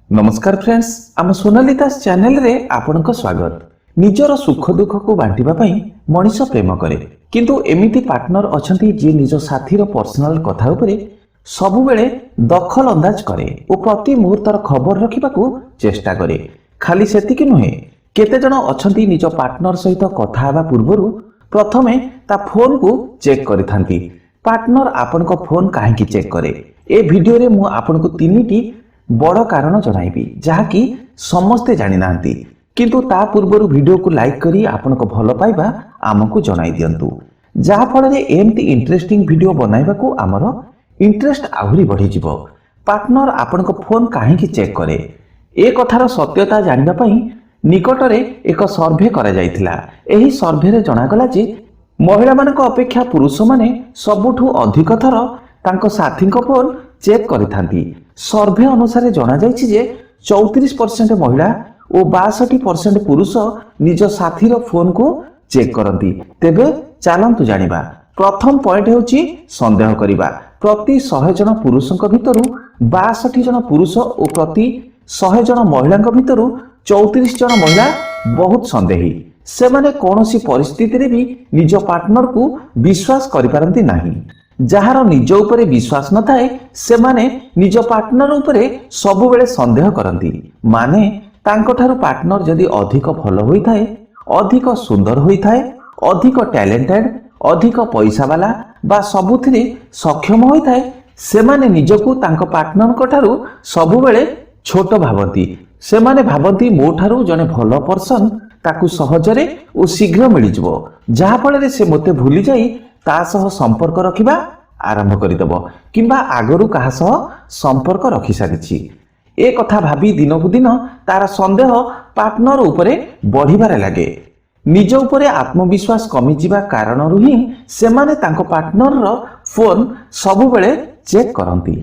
नमस्कार फ्रेंड्स, आम सोनाली दास चैनल रे आपनका स्वागत। निजर सुख दुख को बांटिबा पई मनीष प्रेम करे, किंतु एमिति पार्टनर अछंती जे निज साथीर पर्सनल कथा उपरे सबु बेले दखल अंदाज करे और प्रति मुहूर्तर खबर रखिबाकू चेष्टा करे। खाली सेति कि नुहे, केते जण अछंती निज पार्टनर सहित कथा हेबा पूर्वरु प्रथमे ता फोन को चेक करिथांती। पार्टनर आपनको फोन काहेकि चेक करे, ए वीडियो रे मु आपनको तीनिटी बड़ कारण जणाइबी जहाँकि समस्ते जानि नांती, किंतु ता पूर्वरु वीडियो को लाइक करी आपनको भलो पाइबा आमको जणाइ दियंतु, जहा फल रे एमती इंटरेस्टिंग वीडियो बनाइबाकू आमर इंटरेस्ट आहुरी बढ़ी जिवो। पार्टनर आपनको फोन काहेकि चेक करे, ए कथार सत्यता जानिबा पई निकटरे एक सर्वे करा जायतिला। एही सर्वे रे जणागला जे महिला मानक अपेक्षा पुरुष माने सबुठु अधिक थर तांको साथींको फोन चेक करिथांती। सर्वे अनुसार जना जायछि जे 34% महिला और 62% पुरुष निज साथीर फोन को चेक करती। तेबे चलंतु जानिबा। प्रथम पॉइंट हेउछि संदेह करिबा। प्रति 100 जन पुरुषक भितरु 62 जन पुरुष और प्रति 100 जन महिलांक भितरु 34 जन महिला बहुत संदेही। सेमाने कोनोसी परिस्थिति रे भी निज पार्टनर को विश्वास करि पारंती नाही। जहार निज उपरे विश्वास न थाए सेमाने निज पार्टनर उपरे सबु बेले संदेह करती। माने तांको ठारू पार्टनर जदि अधिक भलो होई थाए, अधिक सुंदर होई थाए, अधिक टैलेंटेड, अधिक पैसा वाला बा सबुथिरे सक्षम होई थाए, सेमाने निजको तांको पार्टनर को ठारू सबु बेले छोट भाबंती। सेमाने भाबंती मो ठारू जने भलो पर्सन ताकू सहजरे और शीघ्र मिल जिवो, जहा फल रे से मते भूली जाई ता सह संपर्क रखिबा आरंभ करिदब किंबा आगरु कहा सह संपर्क रखि सारिछि। ए कथा भाबी दिनकु दिन तार संदेह पार्टनर उपरे बढ़िबारे लागे। निज उपरे आत्मविश्वास कमी जिबा कारणरु ही सेमाने तांको पार्टनर रो फोन सबु बेले चेक करंती।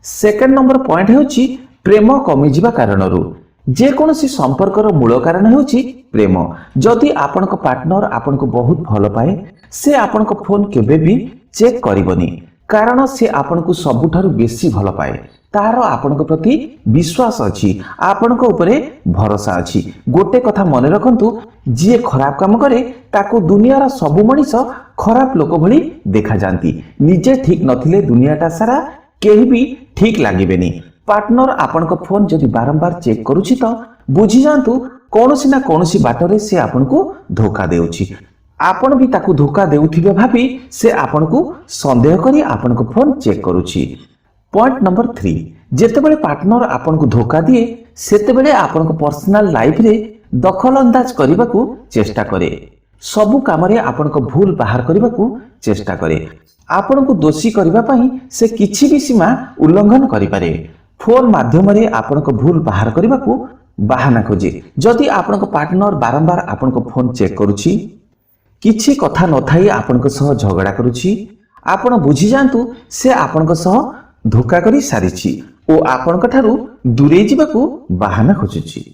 सेकंड नंबर पॉइंट हेउछि प्रेम कमी जिबा कारणरु। जे कोनोसी संपर्कर मूल कारण हेउछि प्रेम। जदि आपनक पार्टनर आपनको बहुत भलो पाए, से आपनको फोन केबे भी चेक करिवनी, कारण से आपनको सबुठारु बेसी भलो पाए। तार आपनको प्रति विश्वास अछि, आपनको उपरे भरोसा अछि। गोटे कथा मने रखंतु, जे खराब काम करे ताको दुनियार सबु मनीष खराब लोक भली देखा जानती। निजे ठीक नथिले दुनियाटा सारा केही भी ठीक लागिबेनी। पार्टनर आपनको फोन जदि बारंबार चेक करूछि तो बुझी जांतु कोनोसी ना कोनोसी बाटरे से आपनको धोखा देउछि। आपण भी ताकू धोखा देउथिबे भाबी से आपनको संदेह करी आपनको फोन चेक करूछि। पॉइंट नंबर 3, जेतेबेले पार्टनर आपनको धोखा दिए सेतेबेले आपनको पर्सनल लाइफ रे दखल अंदाज करिबाकू चेष्टा करे। सबु काम रे आपनको भूल बाहर करिबाकू चेष्टा करे। आपनको दोषी करिबा पई से किछि भी सीमा उल्लंघन करि पारे। फोन माध्यम रे आपनको भूल बाहर करिबाकू बहाना खोजे। जदि आपनको पार्टनर बारंबार आपनको फोन चेक करूछि, किछि कथा न थाई आपनको सह झगड़ा करूछि, आपण बुझी जांतु से आपनको सह धोखा करी सारिछि ओ आपनको ठारू दूरे जिबाकू बहाना खोजुछि।